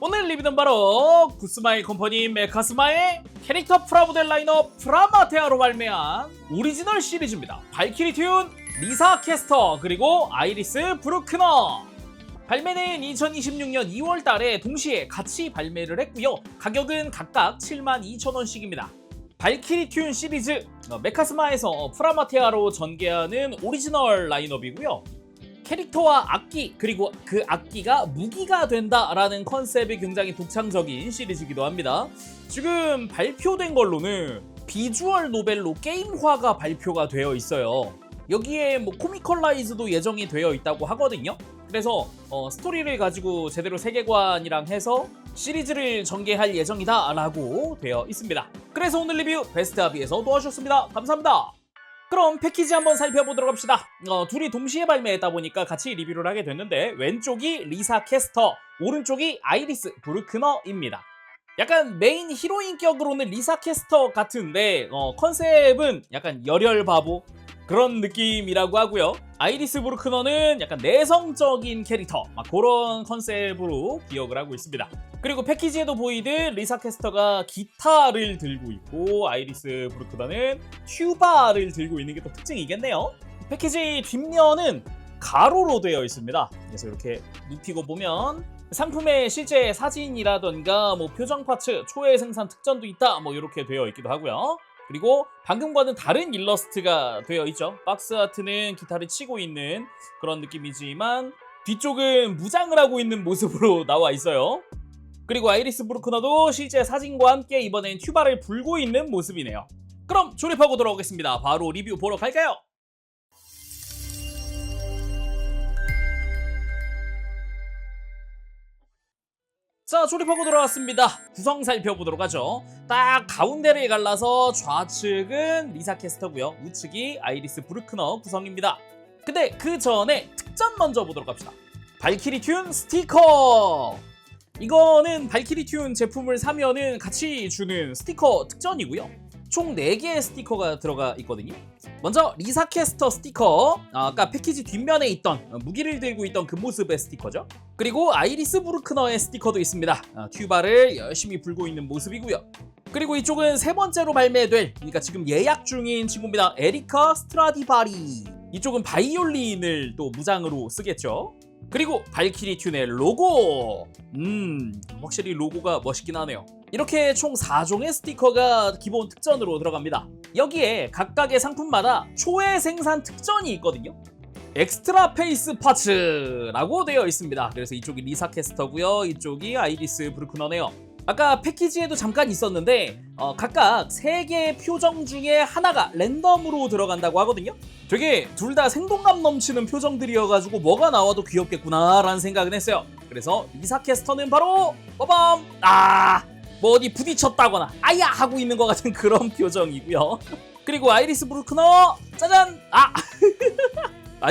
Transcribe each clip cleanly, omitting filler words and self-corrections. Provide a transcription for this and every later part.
오늘 리뷰는 바로 구스마일 컴퍼니 메카스마의 캐릭터 프라모델 라인업 프라마테아로 발매한 오리지널 시리즈입니다. 발키리 튠, 리사 캐스터, 그리고 아이리스 브루크너. 발매는 2026년 2월달에 동시에 같이 발매를 했고요. 가격은 각각 72,000원씩입니다. 발키리 튠 시리즈, 메카스마에서 프라마테아로 전개하는 오리지널 라인업이고요. 캐릭터와 악기, 그리고 그 악기가 무기가 된다라는 컨셉이 굉장히 독창적인 시리즈이기도 합니다. 지금 발표된 걸로는 비주얼 노벨로 게임화가 발표가 되어 있어요. 여기에 뭐 코미컬라이즈도 예정이 되어 있다고 하거든요. 그래서 스토리를 가지고 제대로 세계관이랑 해서 시리즈를 전개할 예정이다 라고 되어 있습니다. 그래서 오늘 리뷰 베스트아비에서 도와주셨습니다. 감사합니다. 그럼 패키지 한번 살펴보도록 합시다. 둘이 동시에 발매했다 보니까 같이 리뷰를 하게 됐는데, 왼쪽이 리사 캐스터, 오른쪽이 아이리스 브루크너입니다. 약간 메인 히로인격으로는 리사 캐스터 같은데 컨셉은 약간 열혈 바보 그런 느낌이라고 하고요. 아이리스 브루크너는 약간 내성적인 캐릭터, 그런 컨셉으로 기억을 하고 있습니다. 그리고 패키지에도 보이듯 리사 캐스터가 기타를 들고 있고 아이리스 브루크너는 튜바를 들고 있는 게 또 특징이겠네요. 패키지 뒷면은 가로로 되어 있습니다. 그래서 이렇게 눕히고 보면 상품의 실제 사진이라던가 뭐 표정 파츠, 초회 생산 특전도 있다, 뭐 이렇게 되어 있기도 하고요. 그리고 방금과는 다른 일러스트가 되어 있죠. 박스 아트는 기타를 치고 있는 그런 느낌이지만 뒤쪽은 무장을 하고 있는 모습으로 나와 있어요. 그리고 아이리스 브루크너도 실제 사진과 함께 이번엔 튜바를 불고 있는 모습이네요. 그럼 조립하고 돌아오겠습니다. 바로 리뷰 보러 갈까요? 자, 조립하고 돌아왔습니다. 구성 살펴보도록 하죠. 딱 가운데를 갈라서 좌측은 리사 캐스터고요. 우측이 아이리스 브루크너 구성입니다. 근데 그 전에 특전 먼저 보도록 합시다. 발키리 튠 스티커! 이거는 발키리 튠 제품을 사면은 같이 주는 스티커 특전이고요. 총 4개의 스티커가 들어가 있거든요. 먼저 리사 캐스터 스티커, 아까 패키지 뒷면에 있던 무기를 들고 있던 그 모습의 스티커죠. 그리고 아이리스 브루크너의 스티커도 있습니다. 튜바를 열심히 불고 있는 모습이고요. 그리고 이쪽은 세 번째로 발매될, 그러니까 지금 예약 중인 친구입니다. 에리카 스트라디바리. 이쪽은 바이올린을 또 무장으로 쓰겠죠. 그리고 발키리 튠의 로고. 확실히 로고가 멋있긴 하네요. 이렇게 총 4종의 스티커가 기본 특전으로 들어갑니다. 여기에 각각의 상품마다 초회 생산 특전이 있거든요. 엑스트라 페이스 파츠라고 되어 있습니다. 그래서 이쪽이 리사 캐스터고요, 이쪽이 아이리스 브루크너네요. 아까 패키지에도 잠깐 있었는데 각각 3개의 표정 중에 하나가 랜덤으로 들어간다고 하거든요. 되게 둘 다 생동감 넘치는 표정들이어가지고 뭐가 나와도 귀엽겠구나 라는 생각은 했어요. 그래서 리사 캐스터는 바로 빠밤! 뭐 어디 부딪혔다거나 아야! 하고 있는 것 같은 그런 표정이고요. 그리고 아이리스 브루크너 짜잔!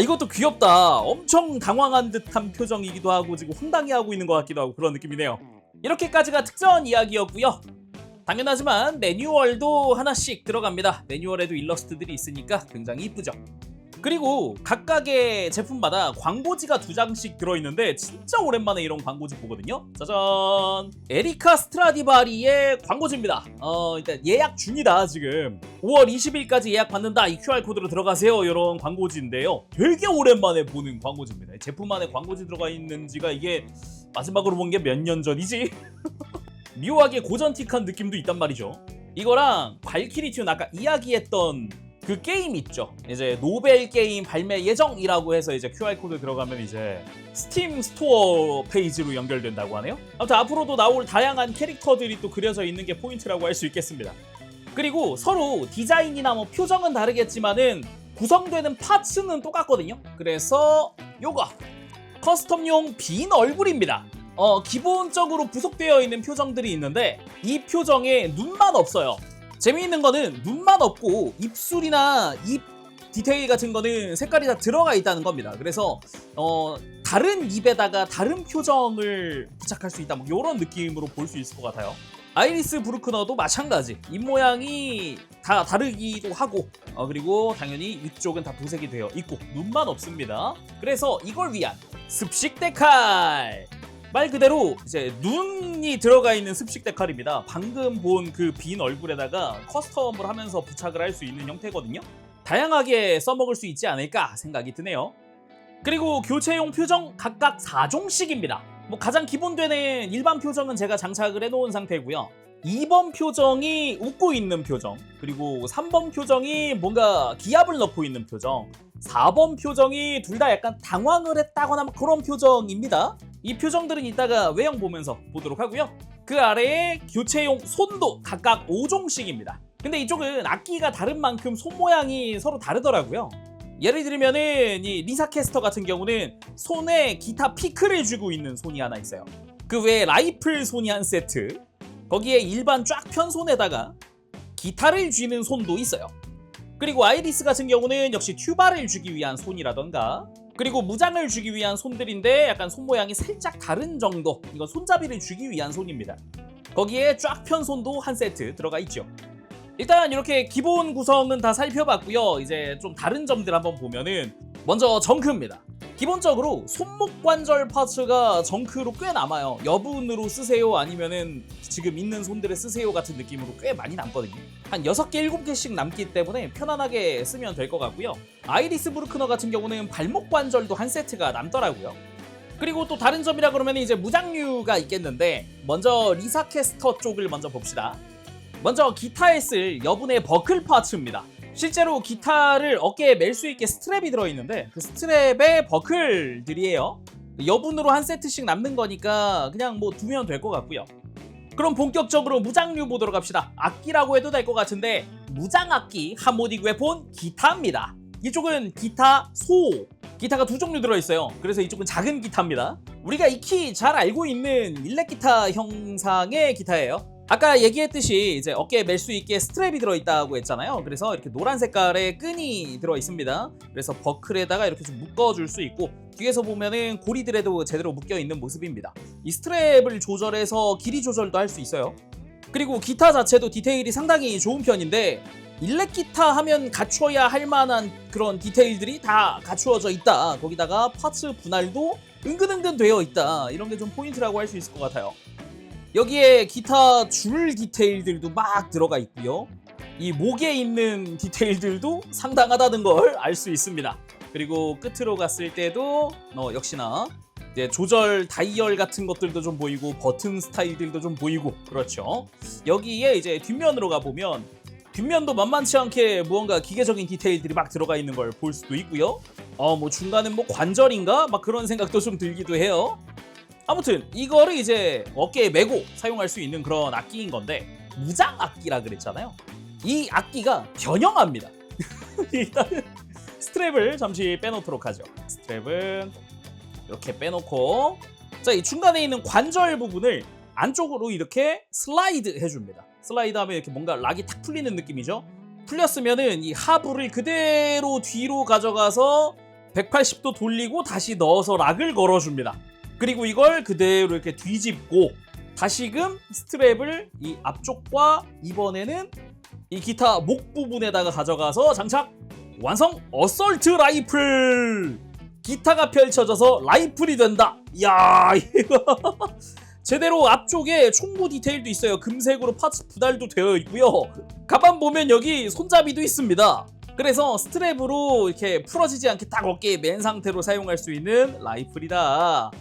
이것도 귀엽다. 엄청 당황한 듯한 표정이기도 하고 지금 황당해하고 있는 것 같기도 하고 그런 느낌이네요. 이렇게까지가 특전 이야기였고요. 당연하지만 매뉴얼도 하나씩 들어갑니다. 매뉴얼에도 일러스트들이 있으니까 굉장히 이쁘죠. 그리고 각각의 제품마다 광고지가 2장씩 들어있는데 진짜 오랜만에 이런 광고지 보거든요. 짜잔! 에리카 스트라디바리의 광고지입니다. 일단 예약 중이다. 지금 5월 20일까지 예약 받는다. 이 QR코드로 들어가세요. 이런 광고지인데요. 되게 오랜만에 보는 광고지입니다. 제품 안에 광고지 들어가 있는지가 이게 마지막으로 본 게 몇 년 전이지? 묘하게 고전틱한 느낌도 있단 말이죠. 이거랑 발키리 튠 아까 이야기했던 그 게임 있죠. 이제 노벨 게임 발매 예정이라고 해서 이제 QR코드 들어가면 이제 스팀 스토어 페이지로 연결된다고 하네요. 아무튼 앞으로도 나올 다양한 캐릭터들이 또 그려져 있는 게 포인트라고 할 수 있겠습니다. 그리고 서로 디자인이나 뭐 표정은 다르겠지만은 구성되는 파츠는 똑같거든요. 그래서 요거 커스텀용 빈 얼굴입니다. 기본적으로 부속되어 있는 표정들이 있는데 이 표정에 눈만 없어요. 재미있는 거는 눈만 없고 입술이나 입 디테일 같은 거는 색깔이 다 들어가 있다는 겁니다. 그래서 다른 입에다가 다른 표정을 부착할 수 있다, 뭐 이런 느낌으로 볼 수 있을 것 같아요. 아이리스 브루크너도 마찬가지. 입 모양이 다 다르기도 하고 그리고 당연히 위쪽은 다 도색이 되어 있고 눈만 없습니다. 그래서 이걸 위한 습식 데칼! 말 그대로 이제 눈이 들어가 있는 습식 데칼입니다. 방금 본 그 빈 얼굴에다가 커스텀을 하면서 부착을 할 수 있는 형태거든요. 다양하게 써먹을 수 있지 않을까 생각이 드네요. 그리고 교체용 표정 각각 4종씩입니다. 뭐 가장 기본되는 일반 표정은 제가 장착을 해놓은 상태고요. 2번 표정이 웃고 있는 표정, 그리고 3번 표정이 뭔가 기압을 넣고 있는 표정, 4번 표정이 둘 다 약간 당황을 했다거나 그런 표정입니다. 이 표정들은 이따가 외형 보면서 보도록 하고요. 그 아래에 교체용 손도 각각 5종씩입니다. 근데 이쪽은 악기가 다른 만큼 손 모양이 서로 다르더라고요. 예를 들면은 이 리사 캐스터 같은 경우는 손에 기타 피크를 쥐고 있는 손이 하나 있어요. 그 외에 라이플 손이 한 세트, 거기에 일반 쫙 편 손에다가 기타를 쥐는 손도 있어요. 그리고 아이리스 같은 경우는 역시 튜바를 쥐기 위한 손이라던가, 그리고 무장을 쥐기 위한 손들인데 약간 손 모양이 살짝 다른 정도, 이건 손잡이를 쥐기 위한 손입니다. 거기에 쫙 편 손도 한 세트 들어가 있죠. 일단 이렇게 기본 구성은 다 살펴봤고요. 이제 좀 다른 점들 한번 보면은 먼저 정크입니다. 기본적으로 손목 관절 파츠가 정크로 꽤 남아요. 여분으로 쓰세요 아니면은 지금 있는 손들에 쓰세요 같은 느낌으로 꽤 많이 남거든요. 한 6개, 7개씩 남기 때문에 편안하게 쓰면 될 것 같고요. 아이리스 브루크너 같은 경우는 발목 관절도 한 세트가 남더라고요. 그리고 또 다른 점이라 그러면 이제 무장류가 있겠는데, 먼저 리사 캐스터 쪽을 먼저 봅시다. 먼저 기타에 쓸 여분의 버클 파츠입니다. 실제로 기타를 어깨에 멜 수 있게 스트랩이 들어있는데 그 스트랩에 버클들이에요. 여분으로 한 세트씩 남는 거니까 그냥 뭐 두면 될 것 같고요. 그럼 본격적으로 무장류 보도록 합시다. 악기라고 해도 될 것 같은데 무장악기 하모닉 웨폰 기타입니다. 이쪽은 기타 소, 기타가 2종류 들어있어요. 그래서 이쪽은 작은 기타입니다. 우리가 익히 잘 알고 있는 일렉 기타 형상의 기타예요. 아까 얘기했듯이 이제 어깨에 멜 수 있게 스트랩이 들어있다고 했잖아요. 그래서 이렇게 노란 색깔의 끈이 들어있습니다. 그래서 버클에다가 이렇게 좀 묶어줄 수 있고, 뒤에서 보면은 고리들에도 제대로 묶여있는 모습입니다. 이 스트랩을 조절해서 길이 조절도 할 수 있어요. 그리고 기타 자체도 디테일이 상당히 좋은 편인데, 일렉 기타 하면 갖춰야 할 만한 그런 디테일들이 다 갖추어져 있다. 거기다가 파츠 분할도 은근은근 되어 있다. 이런 게 좀 포인트라고 할 수 있을 것 같아요. 여기에 기타 줄 디테일들도 막 들어가 있고요. 이 목에 있는 디테일들도 상당하다는 걸 알 수 있습니다. 그리고 끝으로 갔을 때도 역시나 이제 조절 다이얼 같은 것들도 좀 보이고 버튼 스타일들도 좀 보이고, 그렇죠. 여기에 이제 뒷면으로 가보면 뒷면도 만만치 않게 무언가 기계적인 디테일들이 막 들어가 있는 걸 볼 수도 있고요. 뭐 중간은 뭐 관절인가? 막 그런 생각도 좀 들기도 해요. 아무튼 이거를 이제 어깨에 메고 사용할 수 있는 그런 악기인 건데, 무장 악기라 그랬잖아요. 이 악기가 변형합니다. 일단은 스트랩을 잠시 빼놓도록 하죠. 스트랩은 이렇게 빼놓고, 자, 이 중간에 있는 관절 부분을 안쪽으로 이렇게 슬라이드 해줍니다. 슬라이드 하면 이렇게 뭔가 락이 탁 풀리는 느낌이죠. 풀렸으면은 이 하부를 그대로 뒤로 가져가서 180도 돌리고 다시 넣어서 락을 걸어줍니다. 그리고 이걸 그대로 이렇게 뒤집고 다시금 스트랩을 이 앞쪽과 이번에는 이 기타 목 부분에다가 가져가서 장착! 완성! 어설트 라이플! 기타가 펼쳐져서 라이플이 된다! 이야, 이거 제대로 앞쪽에 총구 디테일도 있어요. 금색으로 파츠 분할도 되어 있고요. 가만 보면 여기 손잡이도 있습니다. 그래서 스트랩으로 이렇게 풀어지지 않게 딱 어깨에 맨 상태로 사용할 수 있는 라이플이다.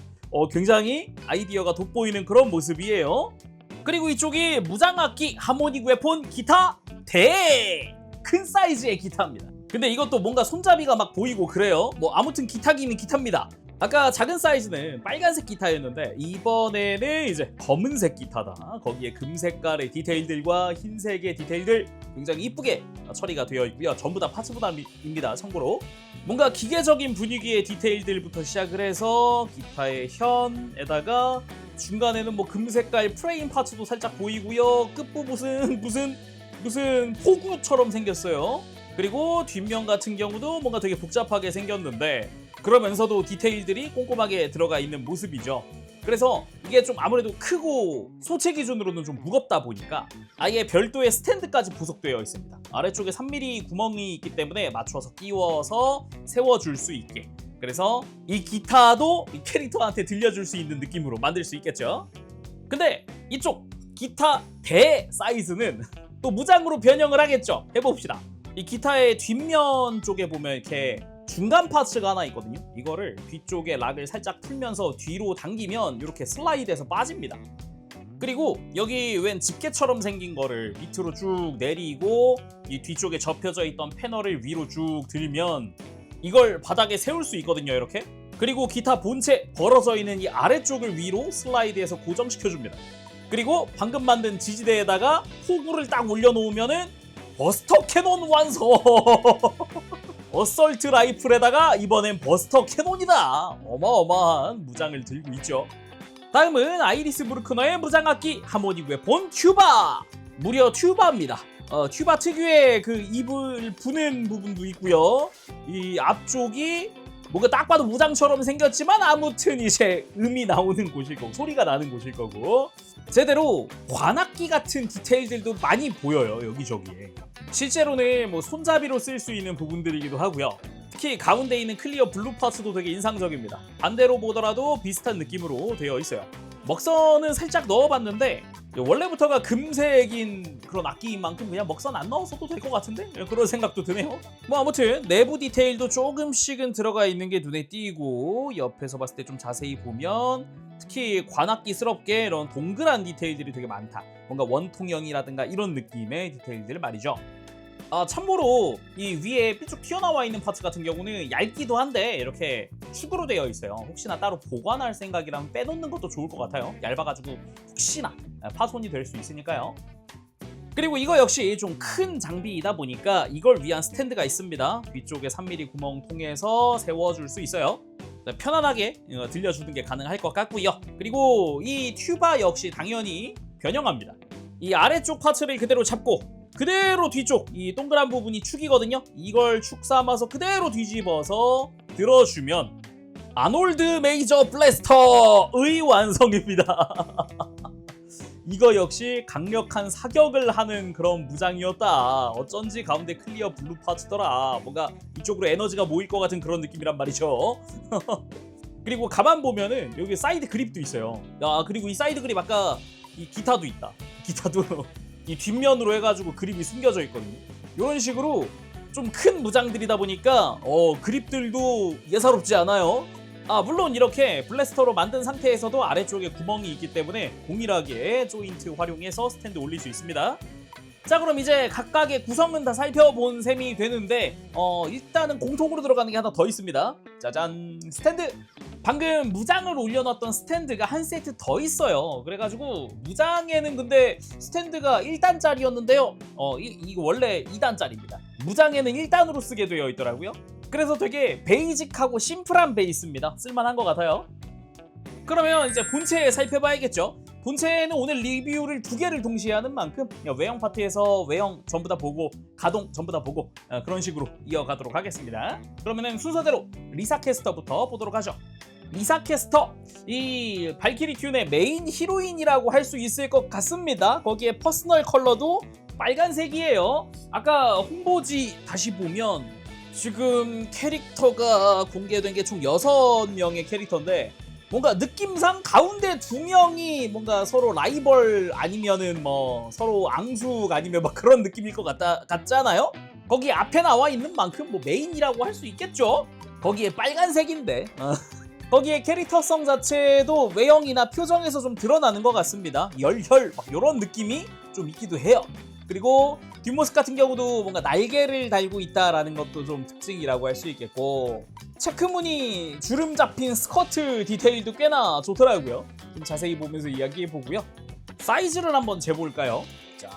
굉장히 아이디어가 돋보이는 그런 모습이에요. 그리고 이쪽이 무장악기 하모닉 웨폰 기타 큰 사이즈의 기타입니다. 근데 이것도 뭔가 손잡이가 막 보이고 그래요. 뭐 아무튼 기타기는 기타입니다. 아까 작은 사이즈는 빨간색 기타였는데 이번에는 이제 검은색 기타다. 거기에 금색깔의 디테일들과 흰색의 디테일들 굉장히 이쁘게 처리가 되어 있고요. 전부 다 파츠 분할입니다. 참고로 뭔가 기계적인 분위기의 디테일들부터 시작을 해서 기타의 현에다가 중간에는 뭐 금색깔 프레임 파츠도 살짝 보이고요. 끝부분은 무슨 포구처럼 생겼어요. 그리고 뒷면 같은 경우도 뭔가 되게 복잡하게 생겼는데 그러면서도 디테일들이 꼼꼼하게 들어가 있는 모습이죠. 그래서 이게 좀 아무래도 크고 소체 기준으로는 좀 무겁다 보니까 아예 별도의 스탠드까지 부속되어 있습니다. 아래쪽에 3mm 구멍이 있기 때문에 맞춰서 끼워서 세워줄 수 있게. 그래서 이 기타도 이 캐릭터한테 들려줄 수 있는 느낌으로 만들 수 있겠죠. 근데 이쪽 기타 대 사이즈는 또 무장으로 변형을 하겠죠. 해봅시다. 이 기타의 뒷면 쪽에 보면 이렇게 중간 파츠가 하나 있거든요. 이거를 뒤쪽에 락을 살짝 풀면서 뒤로 당기면 이렇게 슬라이드해서 빠집니다. 그리고 여기 웬 집게처럼 생긴 거를 밑으로 쭉 내리고 이 뒤쪽에 접혀져 있던 패널을 위로 쭉 들면 이걸 바닥에 세울 수 있거든요. 이렇게. 그리고 기타 본체 벌어져 있는 이 아래쪽을 위로 슬라이드해서 고정시켜줍니다. 그리고 방금 만든 지지대에다가 호구를 딱 올려놓으면은 버스터 캐논 완성! 어설트 라이플에다가 이번엔 버스터 캐논이다! 어마어마한 무장을 들고 있죠. 다음은 아이리스 브루크너의 무장악기 하모닉 웨폰 튜바! 무려 튜바입니다. 튜바 특유의 그 입을 부는 부분도 있고요. 이 앞쪽이 뭔가 딱 봐도 무장처럼 생겼지만 아무튼 이제 음이 나오는 곳일 거고 소리가 나는 곳일 거고 제대로 관악기 같은 디테일들도 많이 보여요. 여기저기에. 실제로는 뭐 손잡이로 쓸 수 있는 부분들이기도 하고요. 특히 가운데 있는 클리어 블루 파츠도 되게 인상적입니다. 반대로 보더라도 비슷한 느낌으로 되어 있어요. 먹선은 살짝 넣어봤는데 원래부터가 금색인 그런 악기인 만큼 그냥 먹선 안 넣었어도 될 것 같은데? 그런 생각도 드네요. 뭐 아무튼 내부 디테일도 조금씩은 들어가 있는 게 눈에 띄고 옆에서 봤을 때 좀 자세히 보면 특히 관악기스럽게 이런 동그란 디테일들이 되게 많다. 뭔가 원통형이라든가 이런 느낌의 디테일들 말이죠. 참고로 이 위에 삐쭉 튀어나와 있는 파츠 같은 경우는 얇기도 한데 이렇게 축으로 되어 있어요. 혹시나 따로 보관할 생각이라면 빼놓는 것도 좋을 것 같아요. 얇아가지고 혹시나 파손이 될 수 있으니까요. 그리고 이거 역시 좀 큰 장비이다 보니까 이걸 위한 스탠드가 있습니다. 뒤쪽에 3mm 구멍 통해서 세워줄 수 있어요. 편안하게 들려주는 게 가능할 것 같고요. 그리고 이 튜바 역시 당연히 변형합니다. 이 아래쪽 파츠를 그대로 잡고 그대로 뒤쪽 이 동그란 부분이 축이거든요. 이걸 축 삼아서 그대로 뒤집어서 들어주면 아놀드 메이저 블래스터의 완성입니다. 이거 역시 강력한 사격을 하는 그런 무장이었다. 어쩐지 가운데 클리어 블루 파츠더라. 뭔가 이쪽으로 에너지가 모일 것 같은 그런 느낌이란 말이죠. 그리고 가만 보면은 여기 사이드 그립도 있어요. 그리고 이 사이드 그립 아까 이 기타도 있다. 기타도 이 뒷면으로 해가지고 그립이 숨겨져 있거든요. 이런 식으로 좀 큰 무장들이다 보니까 그립들도 예사롭지 않아요. 물론 이렇게 블래스터로 만든 상태에서도 아래쪽에 구멍이 있기 때문에 동일하게 조인트 활용해서 스탠드 올릴 수 있습니다. 자, 그럼 이제 각각의 구성은 다 살펴본 셈이 되는데 일단은 공통으로 들어가는 게 하나 더 있습니다. 짜잔, 스탠드! 방금 무장을 올려놨던 스탠드가 한 세트 더 있어요. 그래가지고 무장에는 근데 스탠드가 1단짜리였는데요. 이거 원래 2단짜리입니다. 무장에는 1단으로 쓰게 되어 있더라고요. 그래서 되게 베이직하고 심플한 베이스입니다. 쓸만한 것 같아요. 그러면 이제 본체 살펴봐야겠죠. 본체는 오늘 리뷰를 2개를 동시에 하는 만큼 외형 파트에서 외형 전부 다 보고 가동 전부 다 보고 그런 식으로 이어가도록 하겠습니다. 그러면은 순서대로 리사 캐스터부터 보도록 하죠. 리사 캐스터, 이 발키리 튠의 메인 히로인이라고 할 수 있을 것 같습니다. 거기에 퍼스널 컬러도 빨간색이에요. 아까 홍보지 다시 보면 지금 캐릭터가 공개된 게 총 6명의 캐릭터인데 뭔가 느낌상 가운데 2명이 뭔가 서로 라이벌 아니면은 뭐 서로 앙숙 아니면 막 그런 느낌일 것 같잖아요? 거기 앞에 나와 있는 만큼 뭐 메인이라고 할 수 있겠죠? 거기에 빨간색인데 거기에 캐릭터성 자체도 외형이나 표정에서 좀 드러나는 것 같습니다. 열혈 막 이런 느낌이 좀 있기도 해요. 그리고 뒷모습 같은 경우도 뭔가 날개를 달고 있다라는 것도 좀 특징이라고 할 수 있겠고 체크무늬 주름 잡힌 스커트 디테일도 꽤나 좋더라고요. 좀 자세히 보면서 이야기해보고요. 사이즈를 한번 재볼까요? 자,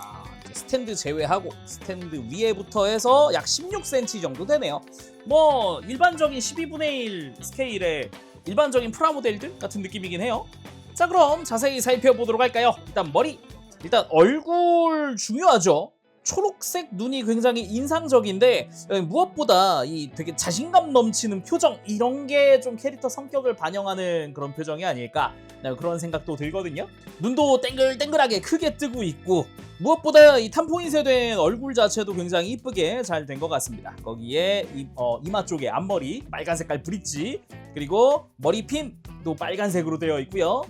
스탠드 제외하고 스탠드 위에부터 해서 약 16cm 정도 되네요. 뭐 일반적인 12분의 1 스케일의 일반적인 프라모델들 같은 느낌이긴 해요. 자, 그럼 자세히 살펴보도록 할까요? 일단 머리, 일단 얼굴 중요하죠. 초록색 눈이 굉장히 인상적인데 무엇보다 이 되게 자신감 넘치는 표정 이런 게 좀 캐릭터 성격을 반영하는 그런 표정이 아닐까 그런 생각도 들거든요. 눈도 땡글땡글하게 크게 뜨고 있고 무엇보다 이 탐포인세 된 얼굴 자체도 굉장히 이쁘게 잘 된 것 같습니다. 거기에 이마 쪽에 앞머리 빨간 색깔 브릿지 그리고 머리핀도 빨간색으로 되어 있고요.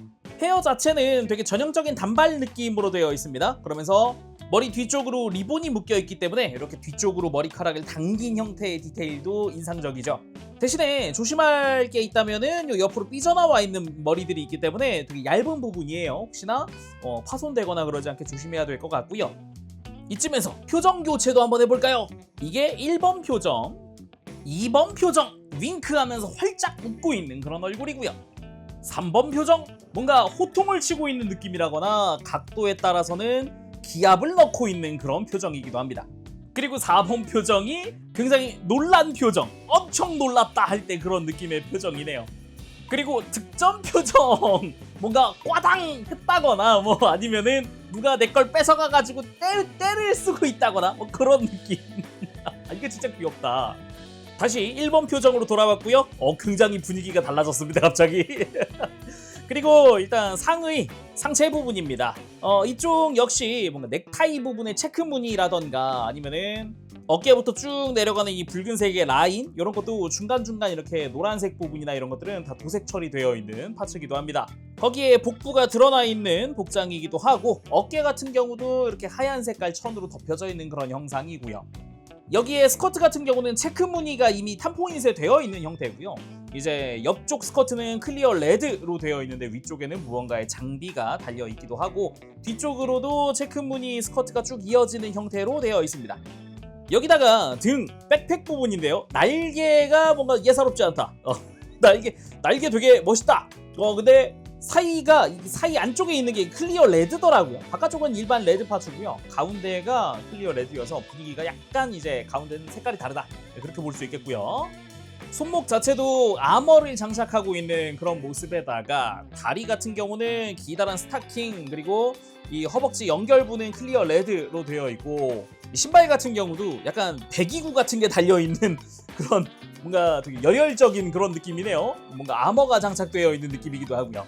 헤어 자체는 되게 전형적인 단발 느낌으로 되어 있습니다. 그러면서 머리 뒤쪽으로 리본이 묶여 있기 때문에 이렇게 뒤쪽으로 머리카락을 당긴 형태의 디테일도 인상적이죠. 대신에 조심할 게 있다면은 요 옆으로 삐져나와 있는 머리들이 있기 때문에 되게 얇은 부분이에요. 혹시나 파손되거나 그러지 않게 조심해야 될 것 같고요. 이쯤에서 표정 교체도 한번 해볼까요? 이게 1번 표정, 2번 표정 윙크하면서 활짝 웃고 있는 그런 얼굴이고요. 3번 표정 뭔가 호통을 치고 있는 느낌이라거나 각도에 따라서는 기압을 넣고 있는 그런 표정이기도 합니다. 그리고 4번 표정이 굉장히 놀란 표정, 엄청 놀랐다 할 때 그런 느낌의 표정이네요. 그리고 득점 표정 뭔가 꽈당 했다거나 뭐 아니면은 누가 내 걸 뺏어가가지고 때를 쓰고 있다거나 뭐 그런 느낌. 이게 진짜 귀엽다. 다시 1번 표정으로 돌아왔고요. 굉장히 분위기가 달라졌습니다 갑자기. 그리고 일단 상체 부분입니다. 이쪽 역시 뭔가 넥타이 부분의 체크 무늬라던가 아니면은 어깨부터 쭉 내려가는 이 붉은색의 라인 이런 것도 중간중간 이렇게 노란색 부분이나 이런 것들은 다 도색 처리되어 있는 파츠이기도 합니다. 거기에 복부가 드러나 있는 복장이기도 하고 어깨 같은 경우도 이렇게 하얀 색깔 천으로 덮여져 있는 그런 형상이고요. 여기에 스커트 같은 경우는 체크 무늬가 이미 탐포인세 되어 있는 형태고요. 이제 옆쪽 스커트는 클리어 레드로 되어 있는데 위쪽에는 무언가의 장비가 달려 있기도 하고 뒤쪽으로도 체크 무늬 스커트가 쭉 이어지는 형태로 되어 있습니다. 여기다가 등, 백팩 부분인데요. 날개가 뭔가 예사롭지 않다. 날개 되게 멋있다. 근데 사이 안쪽에 있는 게 클리어 레드더라고요. 바깥쪽은 일반 레드 파츠고요. 가운데가 클리어 레드여서 분위기가 약간 이제 가운데는 색깔이 다르다. 그렇게 볼 수 있겠고요. 손목 자체도 아머를 장착하고 있는 그런 모습에다가 다리 같은 경우는 기다란 스타킹 그리고 이 허벅지 연결부는 클리어 레드로 되어 있고 신발 같은 경우도 약간 배기구 같은 게 달려있는 그런 뭔가 되게 열혈적인 그런 느낌이네요. 뭔가 아머가 장착되어 있는 느낌이기도 하고요.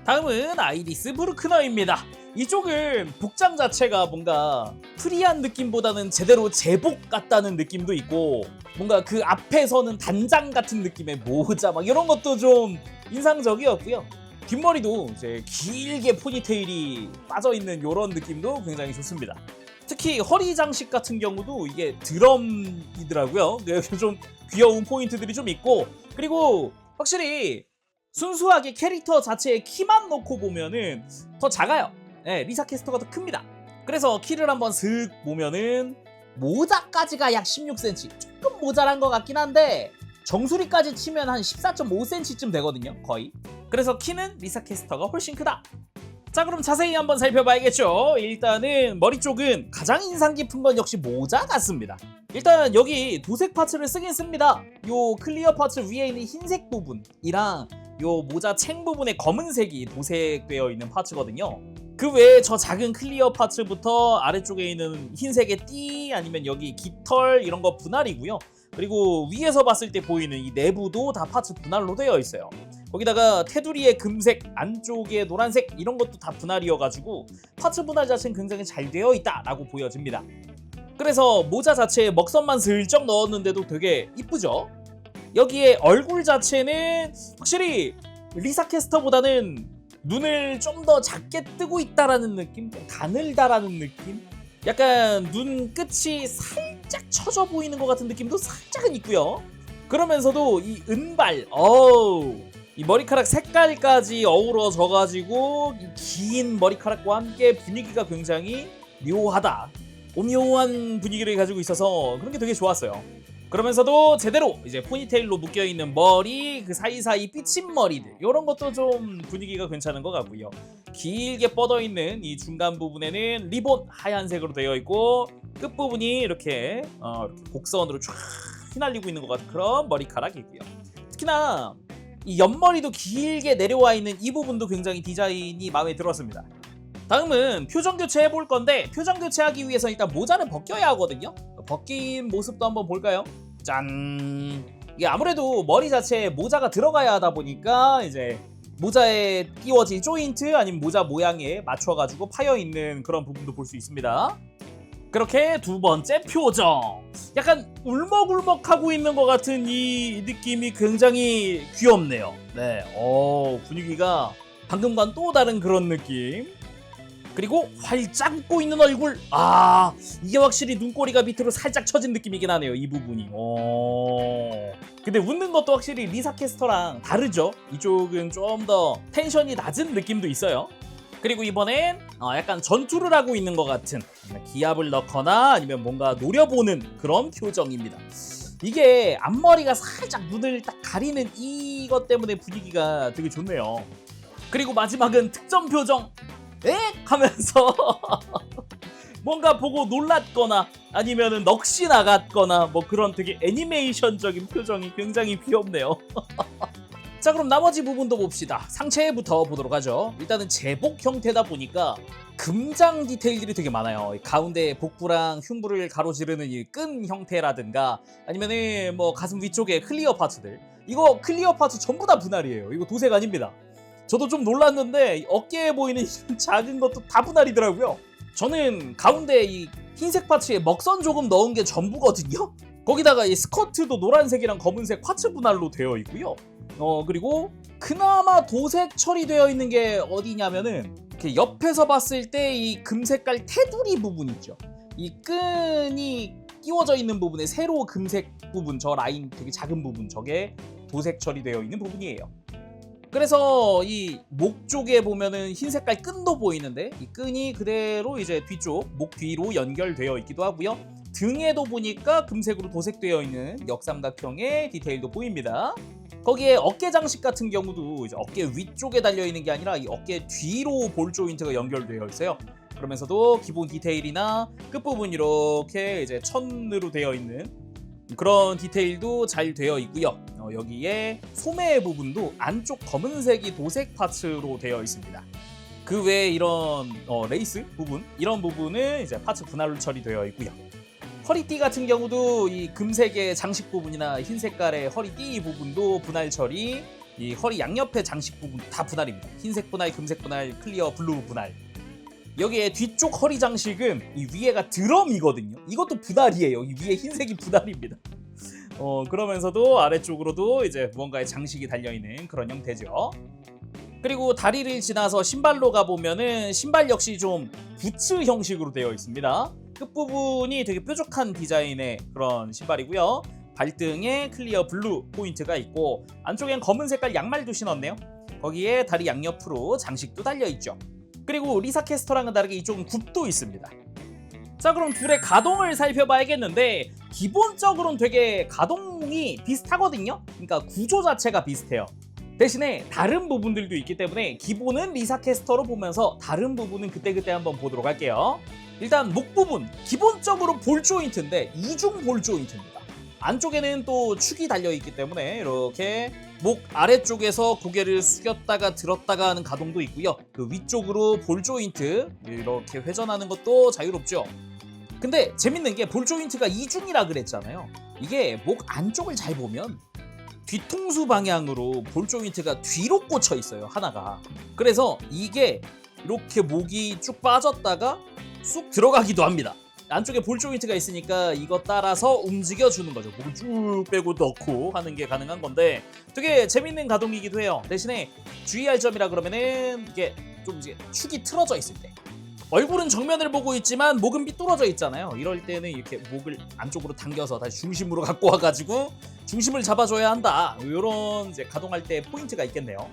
다음은 아이리스 브루크너입니다. 이쪽은 복장 자체가 뭔가 프리한 느낌보다는 제대로 제복 같다는 느낌도 있고 뭔가 그 앞에서는 단장 같은 느낌의 모자 막 이런 것도 좀 인상적이었고요. 뒷머리도 이제 길게 포니테일이 빠져있는 이런 느낌도 굉장히 좋습니다. 특히 허리 장식 같은 경우도 이게 드럼이더라고요. 좀 귀여운 포인트들이 좀 있고 그리고 확실히 순수하게 캐릭터 자체의 키만 놓고 보면은 더 작아요. 네, 리사 캐스터가 더 큽니다. 그래서 키를 한번 슥 보면은 모자까지가 약 16cm 조금 모자란 것 같긴 한데 정수리까지 치면 한 14.5cm쯤 되거든요 거의. 그래서 키는 리사 캐스터가 훨씬 크다. 자 그럼 자세히 한번 살펴봐야겠죠. 일단은 머리 쪽은 가장 인상 깊은 건 역시 모자 같습니다. 일단 여기 도색 파츠를 쓰긴 씁니다. 요 클리어 파츠 위에 있는 흰색 부분이랑 요 모자 챙 부분에 검은색이 도색되어 있는 파츠거든요. 그 외에 저 작은 클리어 파츠부터 아래쪽에 있는 흰색의 띠 아니면 여기 깃털 이런 거 분할이고요. 그리고 위에서 봤을 때 보이는 이 내부도 다 파츠 분할로 되어 있어요. 거기다가 테두리의 금색, 안쪽에 노란색 이런 것도 다 분할이어가지고 파츠 분할 자체는 굉장히 잘 되어 있다라고 보여집니다. 그래서 모자 자체에 먹선만 슬쩍 넣었는데도 되게 이쁘죠? 여기에 얼굴 자체는 확실히 리사 캐스터보다는 눈을 좀 더 작게 뜨고 있다라는 느낌? 가늘다라는 느낌? 약간 눈 끝이 살짝 처져 보이는 것 같은 느낌도 살짝은 있고요. 그러면서도 이 은발, 이 머리카락 색깔까지 어우러져가지고 이 긴 머리카락과 함께 분위기가 굉장히 묘하다. 오묘한 분위기를 가지고 있어서 그런 게 되게 좋았어요. 그러면서도 제대로 이제 포니테일로 묶여있는 머리, 그 사이사이 삐친 머리들 이런 것도 좀 분위기가 괜찮은 것 같고요. 길게 뻗어있는 이 중간 부분에는 리본 하얀색으로 되어 있고 끝부분이 이렇게 곡선으로 쫙 휘날리고 있는 것 같은 그런 머리카락이고요. 특히나 이 옆머리도 길게 내려와 있는 이 부분도 굉장히 디자인이 마음에 들었습니다. 다음은 표정 교체 해볼 건데 표정 교체하기 위해서 일단 모자를 벗겨야 하거든요. 벗긴 모습도 한번 볼까요? 짠. 이게 아무래도 머리 자체에 모자가 들어가야 하다 보니까 이제 모자에 끼워진 조인트 아니면 모자 모양에 맞춰가지고 파여 있는 그런 부분도 볼 수 있습니다. 그렇게 두 번째 표정. 약간 울먹울먹하고 있는 것 같은 이 느낌이 굉장히 귀엽네요. 네, 분위기가 방금과는 또 다른 그런 느낌. 그리고 활짝 웃고 있는 얼굴. 이게 확실히 눈꼬리가 밑으로 살짝 처진 느낌이긴 하네요, 이 부분이. 근데 웃는 것도 확실히 리사 캐스터랑 다르죠. 이쪽은 좀 더 텐션이 낮은 느낌도 있어요. 그리고 이번엔 약간 전투를 하고 있는 것 같은, 기압을 넣거나 아니면 뭔가 노려보는 그런 표정입니다. 이게 앞머리가 살짝 눈을 딱 가리는 이것 때문에 분위기가 되게 좋네요. 그리고 마지막은 특전 표정. 에? 하면서 뭔가 보고 놀랐거나 아니면은 넋이 나갔거나 뭐 그런 되게 애니메이션적인 표정이 굉장히 귀엽네요. 자, 그럼 나머지 부분도 봅시다. 상체부터 보도록 하죠. 일단은 제복 형태다 보니까 금장 디테일들이 되게 많아요. 가운데 복부랑 흉부를 가로지르는 이 끈 형태라든가 아니면은 뭐 가슴 위쪽에 클리어 파츠들. 이거 클리어 파츠 전부 다 분할이에요. 이거 도색 아닙니다. 저도 좀 놀랐는데 어깨에 보이는 작은 것도 다 분할이더라고요. 저는 가운데 이 흰색 파츠에 먹선 조금 넣은 게 전부거든요. 거기다가 이 스커트도 노란색이랑 검은색 파츠 분할로 되어 있고요. 그리고 그나마 도색 처리되어 있는 게 어디냐면은 이렇게 옆에서 봤을 때 이 금색깔 테두리 부분 있죠. 이 끈이 끼워져 있는 부분에 세로 금색 부분, 저 라인 되게 작은 부분, 저게 도색 처리되어 있는 부분이에요. 그래서 이 목 쪽에 보면은 흰 색깔 끈도 보이는데 이 끈이 그대로 이제 뒤쪽 목 뒤로 연결되어 있기도 하고요. 등에도 보니까 금색으로 도색되어 있는 역삼각형의 디테일도 보입니다. 거기에 어깨 장식 같은 경우도 이제 어깨 위쪽에 달려 있는 게 아니라 이 어깨 뒤로 볼 조인트가 연결되어 있어요. 그러면서도 기본 디테일이나 끝부분 이렇게 이제 천으로 되어 있는 그런 디테일도 잘 되어 있고요. 여기에 소매 부분도 안쪽 검은색이 도색 파츠로 되어 있습니다. 그 외에 이런 레이스 부분, 이런 부분은 이제 파츠 분할로 처리되어 있고요. 허리띠 같은 경우도 이 금색의 장식 부분이나 흰 색깔의 허리띠 부분도 분할 처리, 이 허리 양옆의 장식 부분 다 분할입니다. 흰색 분할, 금색 분할, 클리어 블루 분할. 여기에 뒤쪽 허리 장식은 이 위에가 드럼이거든요. 이것도 분할이에요. 이 위에 흰색이 분할입니다. 그러면서도 아래쪽으로도 이제 무언가의 장식이 달려있는 그런 형태죠. 그리고 다리를 지나서 신발로 가보면은 신발 역시 좀 부츠 형식으로 되어 있습니다. 끝부분이 되게 뾰족한 디자인의 그런 신발이고요. 발등에 클리어 블루 포인트가 있고 안쪽엔 검은 색깔 양말도 신었네요. 거기에 다리 양옆으로 장식도 달려있죠. 그리고 리사 캐스터랑은 다르게 이쪽은 굽도 있습니다. 자, 그럼 둘의 가동을 살펴봐야겠는데 기본적으로는 되게 가동이 비슷하거든요. 그러니까 구조 자체가 비슷해요. 대신에 다른 부분들도 있기 때문에 기본은 리사 캐스터로 보면서 다른 부분은 그때그때 한번 보도록 할게요. 일단 목 부분, 기본적으로 볼 조인트인데 이중 볼 조인트입니다. 안쪽에는 또 축이 달려있기 때문에 이렇게 목 아래쪽에서 고개를 숙였다가 들었다가 하는 가동도 있고요. 그 위쪽으로 볼 조인트 이렇게 회전하는 것도 자유롭죠. 근데 재밌는 게 볼 조인트가 이중이라 그랬잖아요. 이게 목 안쪽을 잘 보면 뒤통수 방향으로 볼 조인트가 뒤로 꽂혀 있어요, 하나가. 그래서 이게 이렇게 목이 쭉 빠졌다가 쑥 들어가기도 합니다. 안쪽에 볼 조인트가 있으니까 이거 따라서 움직여주는 거죠. 목을 쭉 빼고 넣고 하는 게 가능한 건데 되게 재밌는 가동이기도 해요. 대신에 주의할 점이라 그러면은 이게 좀 이제 축이 틀어져 있을 때 얼굴은 정면을 보고 있지만 목은 삐뚤어져 있잖아요. 이럴 때는 이렇게 목을 안쪽으로 당겨서 다시 중심으로 갖고 와가지고 중심을 잡아줘야 한다. 이런 이제 가동할 때 포인트가 있겠네요.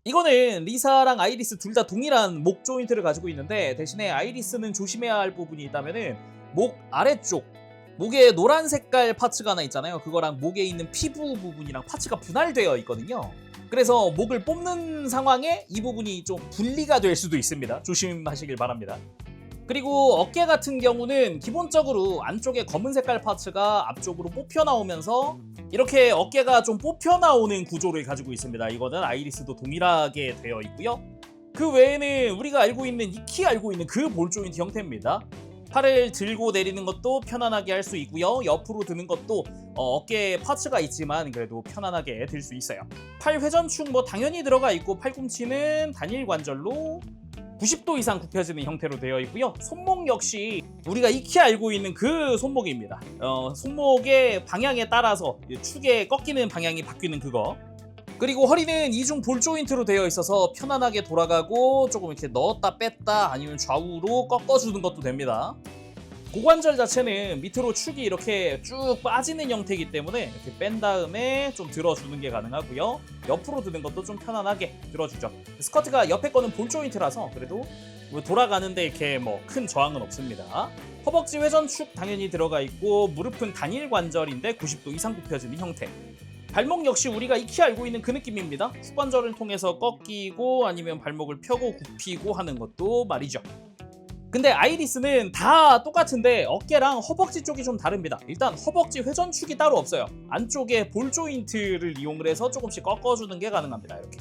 이거는 리사랑 아이리스 둘 다 동일한 목 조인트를 가지고 있는데 대신에 아이리스는 조심해야 할 부분이 있다면은 목 아래쪽 목에 노란 색깔 파츠가 하나 있잖아요. 그거랑 목에 있는 피부 부분이랑 파츠가 분할되어 있거든요. 그래서 목을 뽑는 상황에 이 부분이 좀 분리가 될 수도 있습니다. 조심하시길 바랍니다. 그리고 어깨 같은 경우는 기본적으로 안쪽에 검은 색깔 파츠가 앞쪽으로 뽑혀 나오면서 이렇게 어깨가 좀 뽑혀 나오는 구조를 가지고 있습니다. 이거는 아이리스도 동일하게 되어 있고요. 그 외에는 우리가 익히 알고 있는 그 볼 조인트 형태입니다. 팔을 들고 내리는 것도 편안하게 할 수 있고요. 옆으로 드는 것도 어깨에 파츠가 있지만 그래도 편안하게 들 수 있어요. 팔 회전축 뭐 당연히 들어가 있고 팔꿈치는 단일 관절로 90도 이상 굽혀지는 형태로 되어 있고요. 손목 역시 우리가 익히 알고 있는 그 손목입니다. 손목의 방향에 따라서 축의 꺾이는 방향이 바뀌는 그거. 그리고 허리는 이중 볼 조인트로 되어 있어서 편안하게 돌아가고 조금 이렇게 넣었다 뺐다 아니면 좌우로 꺾어주는 것도 됩니다. 고관절 자체는 밑으로 축이 이렇게 쭉 빠지는 형태이기 때문에 이렇게 뺀 다음에 좀 들어주는 게 가능하고요. 옆으로 드는 것도 좀 편안하게 들어주죠. 스커트가 옆에 거는 볼 조인트라서 그래도 돌아가는데 이렇게 뭐 큰 저항은 없습니다. 허벅지 회전축 당연히 들어가 있고 무릎은 단일 관절인데 90도 이상 굽혀지는 형태. 발목 역시 우리가 익히 알고 있는 그 느낌입니다. 훅관절을 통해서 꺾이고 아니면 발목을 펴고 굽히고 하는 것도 말이죠. 근데 아이리스는 다 똑같은데 어깨랑 허벅지 쪽이 좀 다릅니다. 일단 허벅지 회전축이 따로 없어요. 안쪽에 볼 조인트를 이용을 해서 조금씩 꺾어주는 게 가능합니다. 이렇게.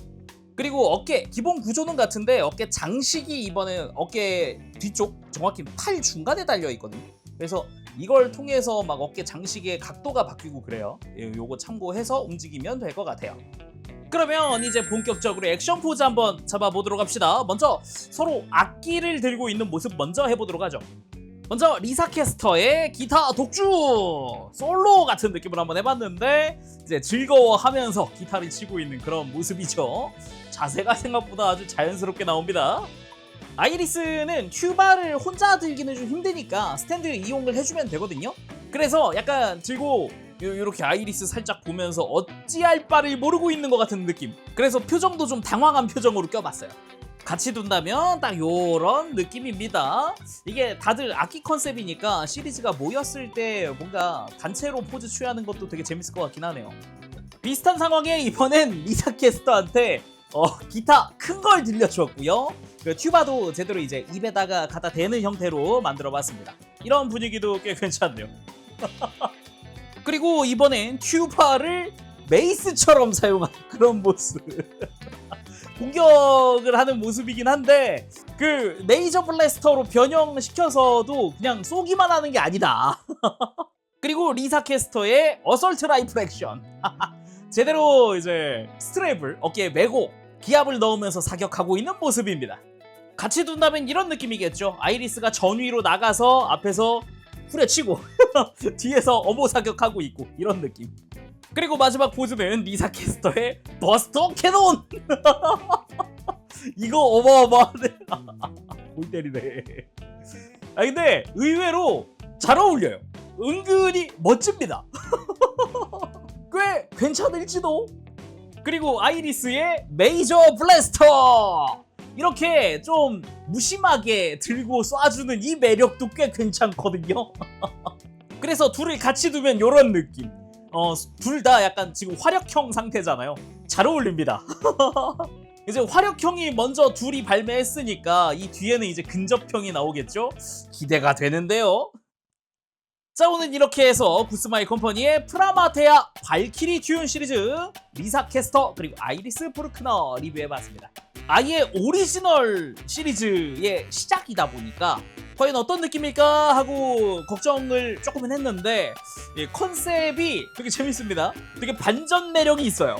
그리고 어깨 기본 구조는 같은데 어깨 장식이 이번에 어깨 뒤쪽 정확히 팔 중간에 달려 있거든요. 그래서 이걸 통해서 막 어깨 장식의 각도가 바뀌고 그래요. 요거 참고해서 움직이면 될 것 같아요. 그러면 이제 본격적으로 액션 포즈 한번 잡아보도록 합시다. 먼저 서로 악기를 들고 있는 모습 먼저 해보도록 하죠. 먼저 리사 캐스터의 기타 독주 솔로 같은 느낌으로 한번 해봤는데 이제 즐거워하면서 기타를 치고 있는 그런 모습이죠. 자세가 생각보다 아주 자연스럽게 나옵니다. 아이리스는 튜바를 혼자 들기는 좀 힘드니까 스탠드 이용을 해주면 되거든요. 그래서 약간 들고 이렇게 아이리스 살짝 보면서 어찌할 바를 모르고 있는 것 같은 느낌. 그래서 표정도 좀 당황한 표정으로 껴봤어요. 같이 둔다면 딱 요런 느낌입니다. 이게 다들 악기 컨셉이니까 시리즈가 모였을 때 뭔가 단체로 포즈 취하는 것도 되게 재밌을 것 같긴 하네요. 비슷한 상황에 이번엔 리사 캐스터한테 기타 큰 걸 들려주었고요. 그 튜바도 제대로 이제 입에다가 갖다 대는 형태로 만들어봤습니다. 이런 분위기도 꽤 괜찮네요. 그리고 이번엔 튜바를 메이스처럼 사용한 그런 모습. 공격을 하는 모습이긴 한데 그 레이저 블래스터로 변형시켜서도 그냥 쏘기만 하는 게 아니다. 그리고 리사 캐스터의 어설트 라이플 액션. 제대로 이제 스트랩을 어깨에 메고 기압을 넣으면서 사격하고 있는 모습입니다. 같이 둔다면 이런 느낌이겠죠. 아이리스가 전위로 나가서 앞에서 후려치고 뒤에서 어머 사격하고 있고 이런 느낌. 그리고 마지막 포즈는 리사 캐스터의 버스터 캐논. 이거 어마어마하네. 골 때리네. 근데 의외로 잘 어울려요. 은근히 멋집니다. 꽤 괜찮을지도. 그리고 아이리스의 메이저 블래스터 이렇게 좀 무심하게 들고 쏴주는 이 매력도 꽤 괜찮거든요. 그래서 둘을 같이 두면 이런 느낌. 둘 다 약간 지금 화력형 상태잖아요. 잘 어울립니다. 이제 화력형이 먼저 둘이 발매했으니까 이 뒤에는 이제 근접형이 나오겠죠? 기대가 되는데요. 자, 오늘 이렇게 해서 구스마일 컴퍼니의 프라마테아 발키리 튠 시리즈 리사 캐스터 그리고 아이리스 브루크너 리뷰해봤습니다. 아예 오리지널 시리즈의 시작이다 보니까 과연 어떤 느낌일까 하고 걱정을 조금은 했는데 컨셉이 되게 재밌습니다. 되게 반전 매력이 있어요.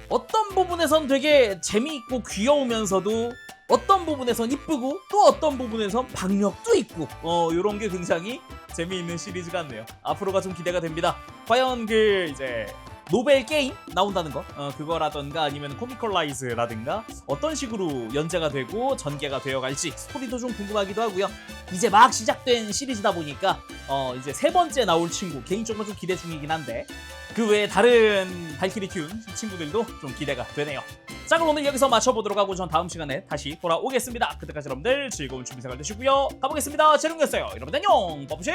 어떤 부분에선 되게 재미있고 귀여우면서도 어떤 부분에선 이쁘고 또 어떤 부분에선 박력도 있고 이런 게 굉장히 재미있는 시리즈 같네요. 앞으로가 좀 기대가 됩니다. 과연 그 이제 노벨 게임 나온다는 거 그거라던가 아니면 코미컬라이즈라든가 어떤 식으로 연재가 되고 전개가 되어갈지 스토리도 좀 궁금하기도 하고요. 이제 막 시작된 시리즈다 보니까 이제 세 번째 나올 친구 개인적으로 좀 기대 중이긴 한데 그 외에 다른 발키리 튠 친구들도 좀 기대가 되네요. 자, 그럼 오늘 여기서 마쳐보도록 하고 전 다음 시간에 다시 돌아오겠습니다. 그때까지 여러분들 즐거운 취미생활 되시고요. 가보겠습니다. 재롱이었어요. 여러분 안녕. 빠부시.